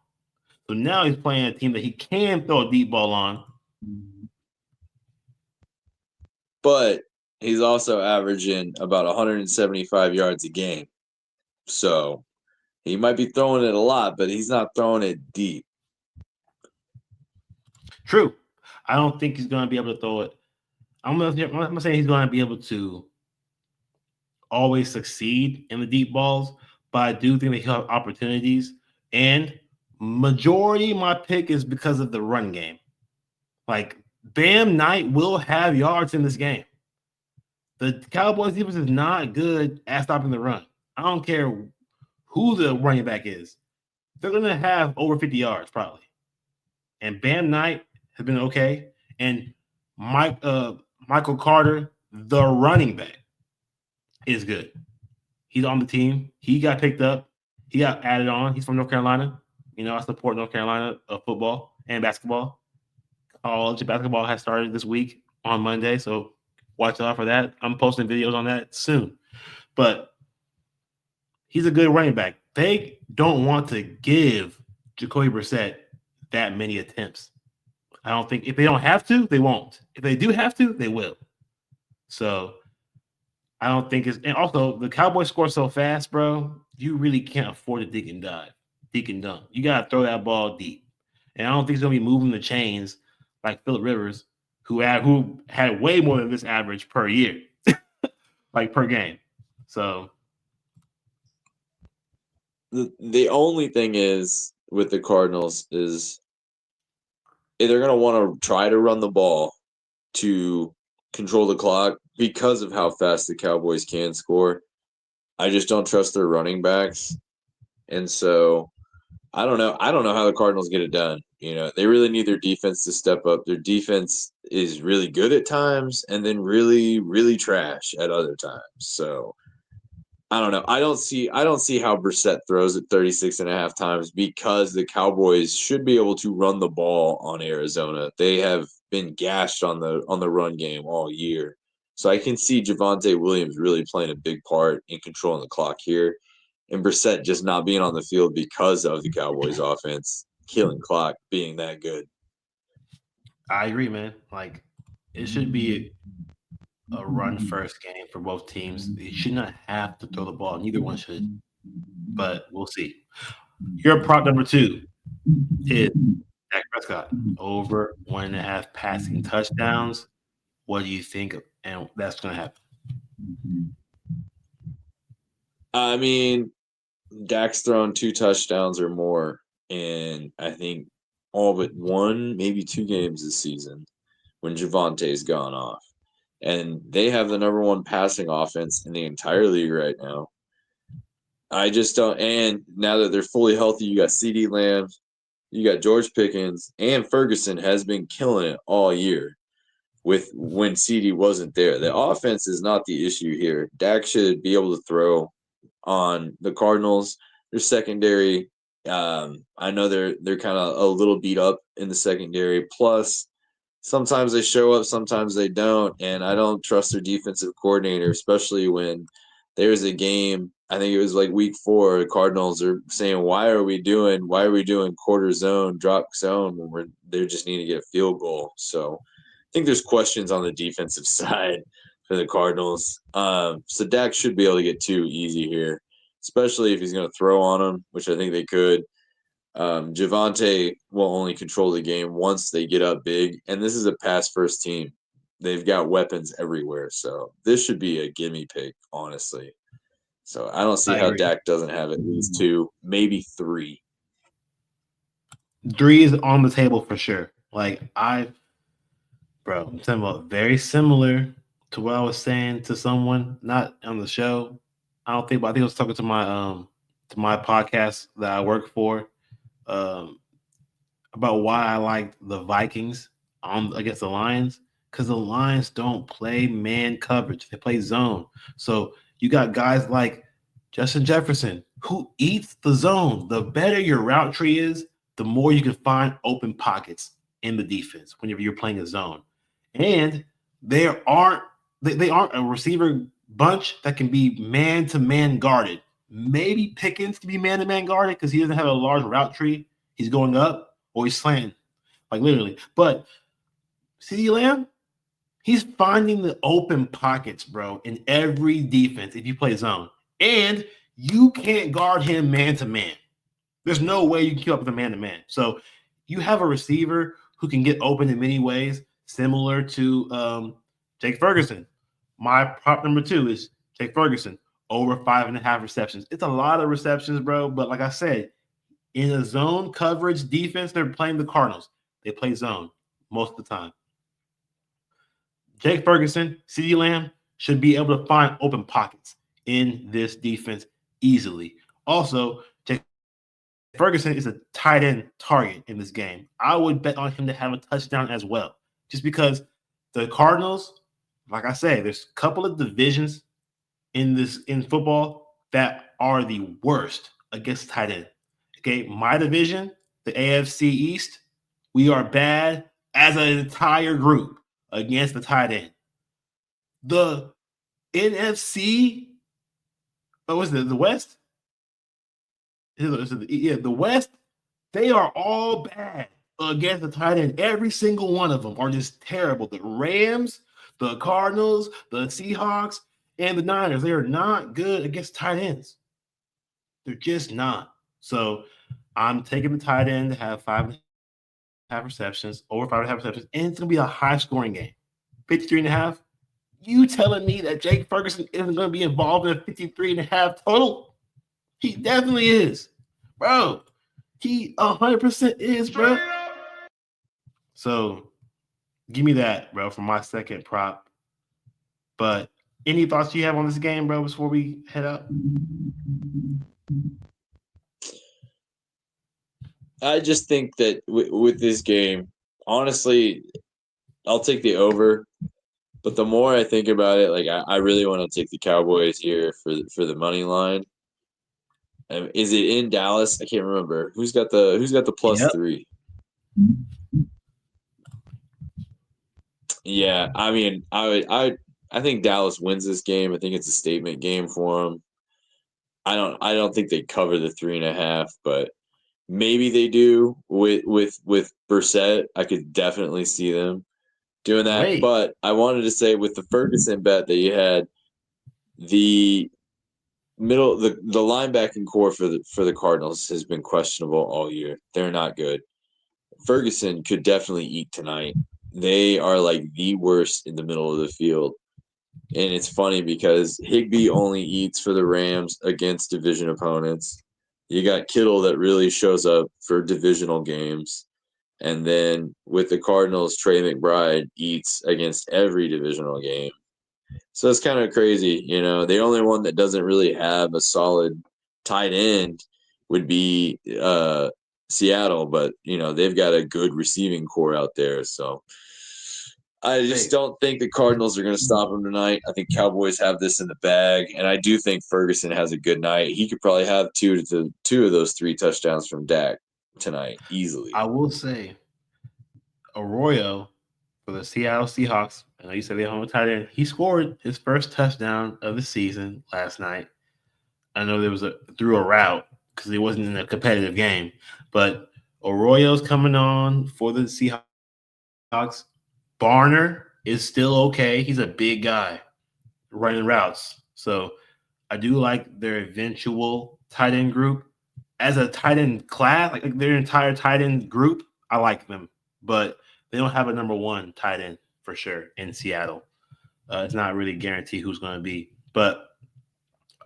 So now he's playing a team that he can throw a deep ball on. But he's also averaging about 175 yards a game. So he might be throwing it a lot, but he's not throwing it deep. True. I don't think he's going to be able to throw it. I'm not saying he's going to be able to always succeed in the deep balls, but I do think that he'll have opportunities. And majority of my pick is because of the run game. Like Bam Knight will have yards in this game. The Cowboys defense is not good at stopping the run. I don't care who the running back is. They're going to have over 50 yards probably. And Bam Knight has been okay. And Michael Carter, the running back, is good. He's on the team. He got picked up. He got added on. He's from North Carolina. You know, I support North Carolina football and basketball. College basketball has started this week on Monday, so watch out for that. I'm posting videos on that soon. But he's a good running back. They don't want to give Jacoby Brissett that many attempts. I don't think if they don't have to, they won't. If they do have to, they will. So I don't think it's and also the Cowboys score so fast, bro. You really can't afford to dig and dive, dig and dunk. You gotta throw that ball deep. And I don't think he's gonna be moving the chains like Phillip Rivers, who had way more than this average per year, like per game. So the only thing is with the Cardinals is they're going to want to try to run the ball to control the clock because of how fast the Cowboys can score. I just don't trust their running backs. And so I don't know. I don't know how the Cardinals get it done. You know, they really need their defense to step up. Their defense is really good at times and then really, really trash at other times. So I don't know. I don't see how Brissett throws it 36 and a half times because the Cowboys should be able to run the ball on Arizona. They have been gashed on the run game all year. So I can see Javonte Williams really playing a big part in controlling the clock here. And Brissett just not being on the field because of the Cowboys offense, killing clock being that good. I agree, man. Like it should be a run first game for both teams. You should not have to throw the ball. Neither one should. But we'll see. Your prop number two is Dak Prescott over 1.5 passing touchdowns. What do you think? And that's going to happen. I mean, Dak's thrown 2 touchdowns or more, and I think all but one, maybe 2 games this season when Javonte's gone off. And they have the number one passing offense in the entire league right now. I just don't. And now that they're fully healthy, you got CD Lamb, you got George Pickens, and Ferguson has been killing it all year with when CD wasn't there. The offense is not the issue here. Dak should be able to throw on the Cardinals. Their secondary, I know they're kind of a little beat up in the secondary. Plus, sometimes they show up, sometimes they don't, and I don't trust their defensive coordinator, especially when there's a game. I think it was like week 4. The Cardinals are saying, "Why are we doing quarter zone, drop zone when they just need to get a field goal?" So I think there's questions on the defensive side for the Cardinals. So Dak should be able to get 2 easy here, especially if he's going to throw on them, which I think they could. Javante will only control the game once they get up big, and this is a pass first team. They've got weapons everywhere, so this should be a gimme pick, honestly. So I don't see I how agree. Dak doesn't have at least two, maybe three. 3 is on the table for sure. Bro, I'm talking about very similar to what I was saying to someone not on the show. I don't think, but I think I was talking to my podcast that I work for. Um, about why I like the Vikings on against the Lions because the Lions don't play man coverage; they play zone. So you got guys like Justin Jefferson who eats the zone. The better your route tree is, the more you can find open pockets in the defense whenever you're playing a zone. And there aren't they aren't a receiver bunch that can be man to man guarded. Maybe Pickens can be man to man guarded because he doesn't have a large route tree. He's going up or he's slanting, like literally. But CeeDee Lamb, he's finding the open pockets, bro, in every defense if you play zone. And you can't guard him man to man. There's no way you can keep up with a man to man. So you have a receiver who can get open in many ways, similar to Jake Ferguson. My prop number 2 is Jake Ferguson over 5.5 receptions. It's a lot of receptions, bro. But like I said, in a zone coverage defense, they're playing the Cardinals. They play zone most of the time. Jake Ferguson, CeeDee Lamb should be able to find open pockets in this defense easily. Also, Jake Ferguson is a tight end target in this game. I would bet on him to have a touchdown as well, just because the Cardinals, like I say, there's a couple of divisions in football that are the worst against tight end. Okay, my division, the AFC East, we are bad as an entire group against the tight end. The NFC, what was it? The West? Yeah, the West, they are all bad against the tight end. Every single one of them are just terrible. The Rams, the Cardinals, the Seahawks, and the Niners, they are not good against tight ends. They're just not. So I'm taking the tight end to have 5.5 receptions, over 5.5 receptions, and it's going to be a high scoring game. 53.5. You telling me that Jake Ferguson isn't going to be involved in a 53.5 total? He definitely is. Bro, he 100% is, bro. So give me that, bro, for my second prop. But any thoughts you have on this game, bro, before we head out? I just think that with this game, honestly, I'll take the over. But the more I think about it, like I really want to take the Cowboys here for the money line. Is it in Dallas? I can't remember. Who's got the plus Yep. 3? Yeah, I mean, I think Dallas wins this game. I think it's a statement game for them. I don't think they cover the 3.5, but maybe they do with Brissett. I could definitely see them doing that. Wait. But I wanted to say with the Ferguson bet that you had, the the linebacking core for the Cardinals has been questionable all year. They're not good. Ferguson could definitely eat tonight. They are like the worst in the middle of the field. And it's funny because Higbee only eats for the Rams against division opponents. You got Kittle that really shows up for divisional games. And then with the Cardinals, Trey McBride eats against every divisional game. So it's kind of crazy. The only one that doesn't really have a solid tight end would be Seattle, but they've got a good receiving core out there. So I just Hey, don't think the Cardinals are going to stop them tonight. I think Cowboys have this in the bag, and I do think Ferguson has a good night. He could probably have two of those 3 touchdowns from Dak tonight easily. I will say Arroyo for the Seattle Seahawks. I know you said they're home tight end. He scored his first touchdown of the season last night. I know there was through a route because it wasn't in a competitive game, but Arroyo's coming on for the Seahawks. Barner is still okay. He's a big guy running routes. So I do like their eventual tight end group. as a tight end class, like their entire tight end group, I like them, but they don't have a number one tight end for sure in Seattle. It's not really guaranteed who's going to be. But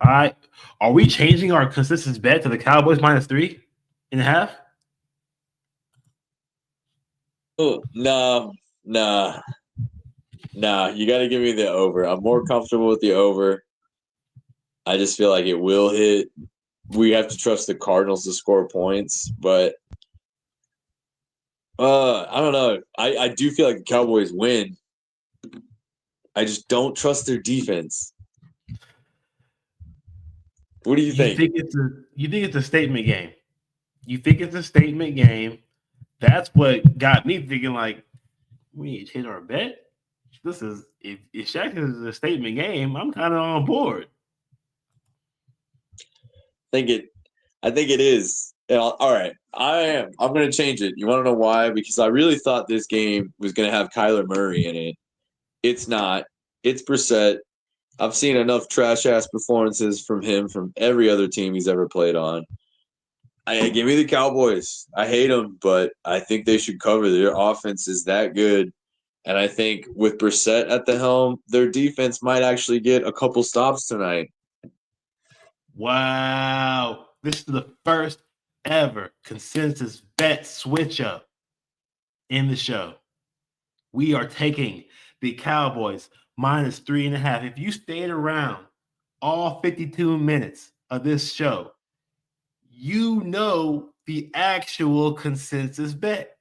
I are we changing our consensus bet to the Cowboys -3.5? Oh, no, nah, nah. You got to give me the over. I'm more comfortable with the over. I just feel like it will hit. We have to trust the Cardinals to score points, but I don't know. I do feel like the Cowboys win. I just don't trust their defense. What do you You think? think it's a statement game? You think it's a statement game? That's what got me thinking. Like we need to change our bet. This is if Shaq is a statement game, I'm kind of on board. Think it. I think it is. Yeah, all right, I am. I'm going to change it. You want to know why? Because I really thought this game was going to have Kyler Murray in it. It's not. It's Brissett. I've seen enough trash ass performances from him from every other team he's ever played on. I give me the Cowboys. I hate them, but I think they should cover. Their offense is that good, and I think with Brissett at the helm, their defense might actually get a couple stops tonight. Wow, this is the first ever consensus bet switch up in the show. We are taking the Cowboys -3.5. If you stayed around all 52 minutes of this show, you know the actual consensus bet.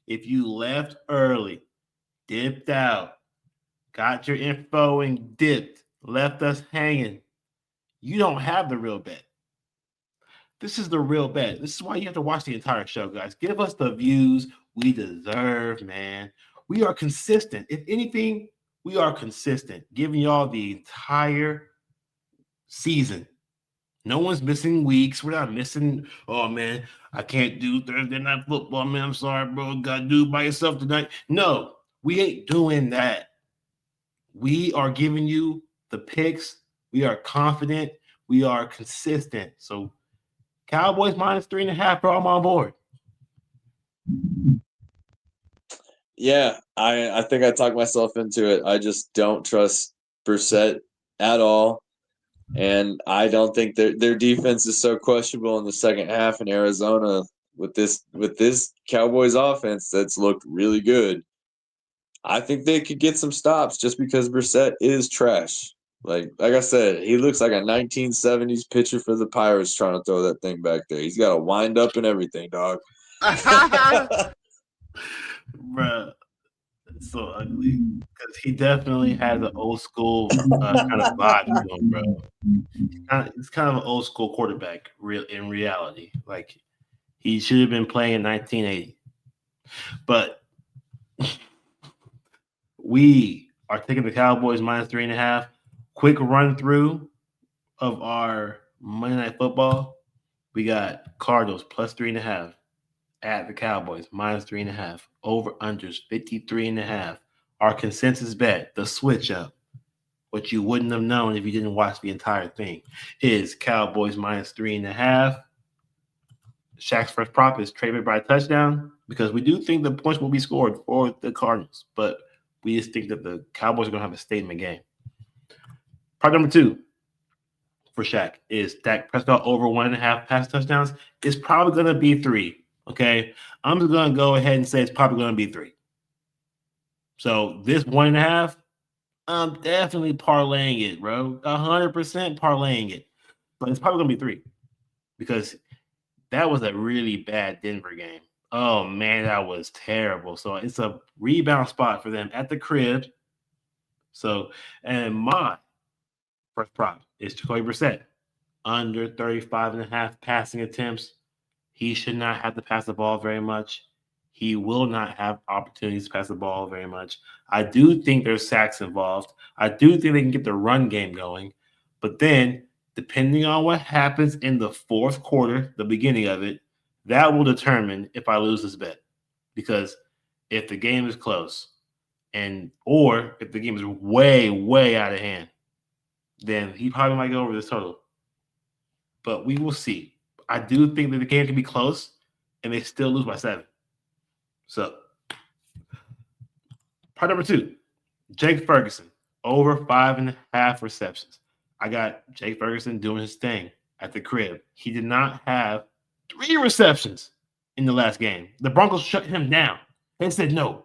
If you left early, dipped out, got your info and dipped, left us hanging, you don't have the real bet. This is the real bet. This is why you have to watch the entire show, guys. Give us the views we deserve, man. We are consistent. If anything, we are consistent, giving y'all the entire season. No one's missing weeks. We're not missing. Oh man, I can't do Thursday night football, man. I'm sorry, bro. Gotta do it by yourself tonight. No, we ain't doing that. We are giving you the picks. We are confident. We are consistent. So Cowboys -3.5, bro. I'm on board. Yeah, I think I talked myself into it. I just don't trust Brissett at all, and I don't think their defense is so questionable in the second half in Arizona with this Cowboys offense that's looked really good. I think they could get some stops just because Brissett is trash. Like I said, he looks like a 1970s pitcher for the Pirates trying to throw that thing back there. He's got a wind up and everything, dog. Bruh, it's so ugly. Because he definitely has an old school kind of vibe to him, bro. It's kind of an old school quarterback real in reality. Like he should have been playing in 1980. But we are taking the Cowboys -3.5. Quick run through of our Monday Night Football. We got Cardinals +3.5 at the Cowboys -3.5. Over unders 53.5. Our consensus bet, the switch up, what you wouldn't have known if you didn't watch the entire thing, is Cowboys -3.5. Shaq's first prop is traded by a touchdown because we do think the points will be scored for the Cardinals, but we just think that the Cowboys are going to have a statement game. Part number two for Shaq is Dak Prescott over 1.5 pass touchdowns. It's probably going to be three. Okay. I'm just going to go ahead and say it's probably going to be three. So this 1.5, I'm definitely parlaying it, bro. 100% parlaying it. But it's probably going to be three because that was a really bad Denver game. Oh, man, that was terrible. So it's a rebound spot for them at the crib. So, and my first prop is Jacoby Brissett. Under 35.5 passing attempts. He should not have to pass the ball very much. He will not have opportunities to pass the ball very much. I do think there's sacks involved. I do think they can get the run game going. But then, depending on what happens in the fourth quarter, the beginning of it, that will determine if I lose this bet. Because if the game is close or if the game is way, way out of hand, then he probably might go over this total. But we will see. I do think that the game can be close, and they still lose by 7. So, part number 2, Jake Ferguson, over 5.5 receptions. I got Jake Ferguson doing his thing at the crib. He did not have 3 receptions in the last game. The Broncos shut him down. They said, no,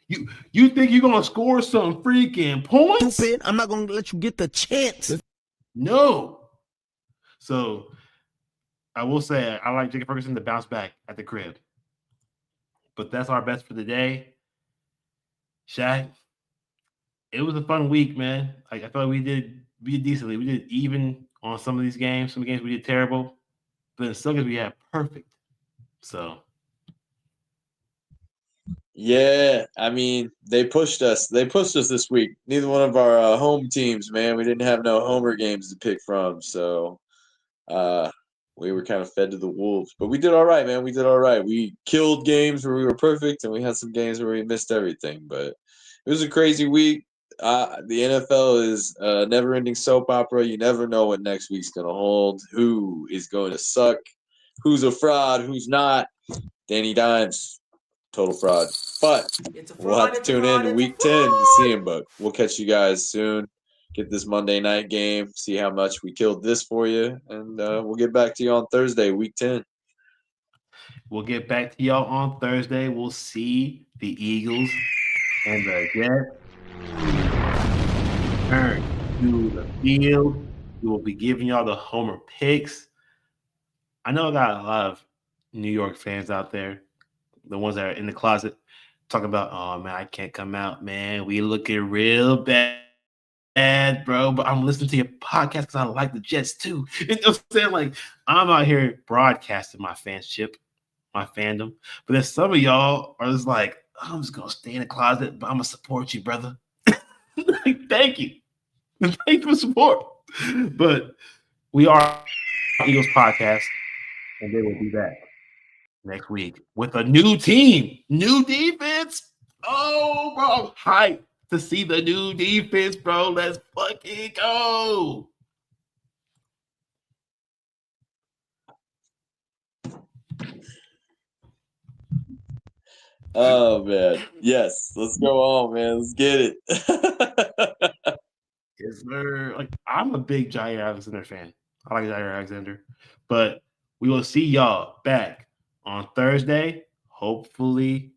you think you're gonna score some freaking points? Stupid. I'm not gonna let you get the chance. No. So I will say I like Jacob Ferguson to bounce back at the crib. But that's our best for the day. Shaq, it was a fun week, man. Like I feel like we did decently. We did even on some of these games. Some games we did terrible, but in some games we had perfect. So Yeah, I mean, they pushed us. They pushed us this week. Neither one of our home teams, man. We didn't have no homer games to pick from, so uh, we were kind of fed to the wolves. But we did all right, man. We did all right. We killed games where we were perfect, and we had some games where we missed everything. But it was a crazy week. The NFL is a never-ending soap opera. You never know what next week's going to hold. Who is going to suck? Who's a fraud? Who's not? Danny Dimes, total fraud. But It's a we'll have fraud. to It's a tune in fraud. to It's a week 10 to see fraud. him. But we'll catch you guys soon. Get this Monday night game, see how much we killed this for you, and we'll get back to you on Thursday, week 10. we'll get back to y'all on Thursday. We'll see the Eagles and the Jets return to the field. We will be giving y'all the Homer picks. I know I got a lot of New York fans out there, the ones that are in the closet, talking about, oh man, I can't come out, man. We looking real bad, bro. But I'm listening to your podcast because I like the Jets too. You know what I'm saying? Like, I'm out here broadcasting my fanship, my fandom. But then some of y'all are just like, I'm just gonna stay in the closet, but I'm gonna support you, brother. Like, thank you. Thanks for support. But we are Eagles Podcast, and they will be back next week with a new team, new defense. Oh, bro, hype to see the new defense, bro. Let's fucking go. Oh man, yes, let's go on, man. Let's get it. Yes, sir. Like, I'm a big Jair Alexander fan. I like Jair Alexander. But we will see y'all back on Thursday, hopefully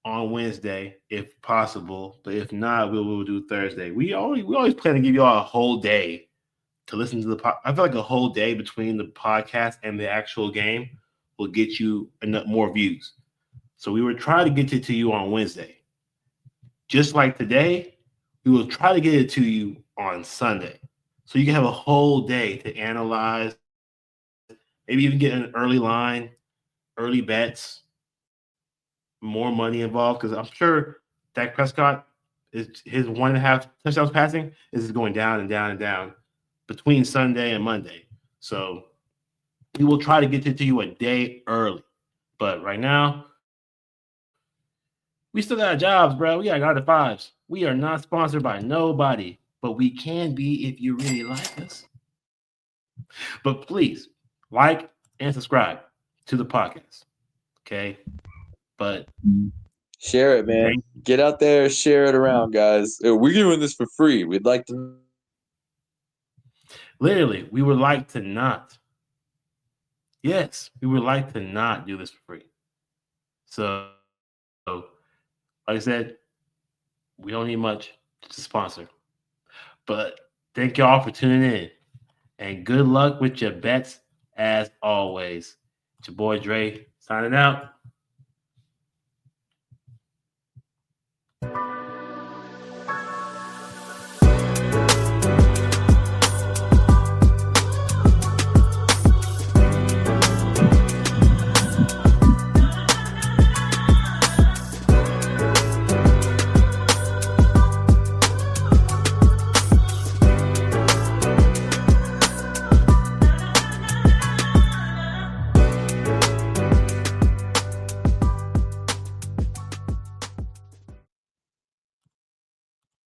on Wednesday, if possible. But if not, we will do Thursday. We always plan to give y'all a whole day to listen to the I feel like a whole day between the podcast and the actual game will get you enough more views. So we will try to get it to you on Wednesday. Just like today, we will try to get it to you on Sunday. So you can have a whole day to analyze, maybe even get an early line, early bets, more money involved. Because I'm sure Dak Prescott is his 1.5 touchdowns passing is going down and down and down between Sunday and Monday. So we will try to get it to you a day early. But right now, we still got jobs, bro. We got 9 to 5s. We are not sponsored by nobody, but we can be if you really like us. But please like and subscribe to the podcast. Okay. But Share it, man. thank Get out there, share it around, guys. We're doing this for free. We'd like to. literally, we would like to not. Yes, we would like to not do this for free. So, like I said, we don't need much to sponsor. But thank y'all for tuning in. And good luck with your bets as always. It's your boy Dre signing out.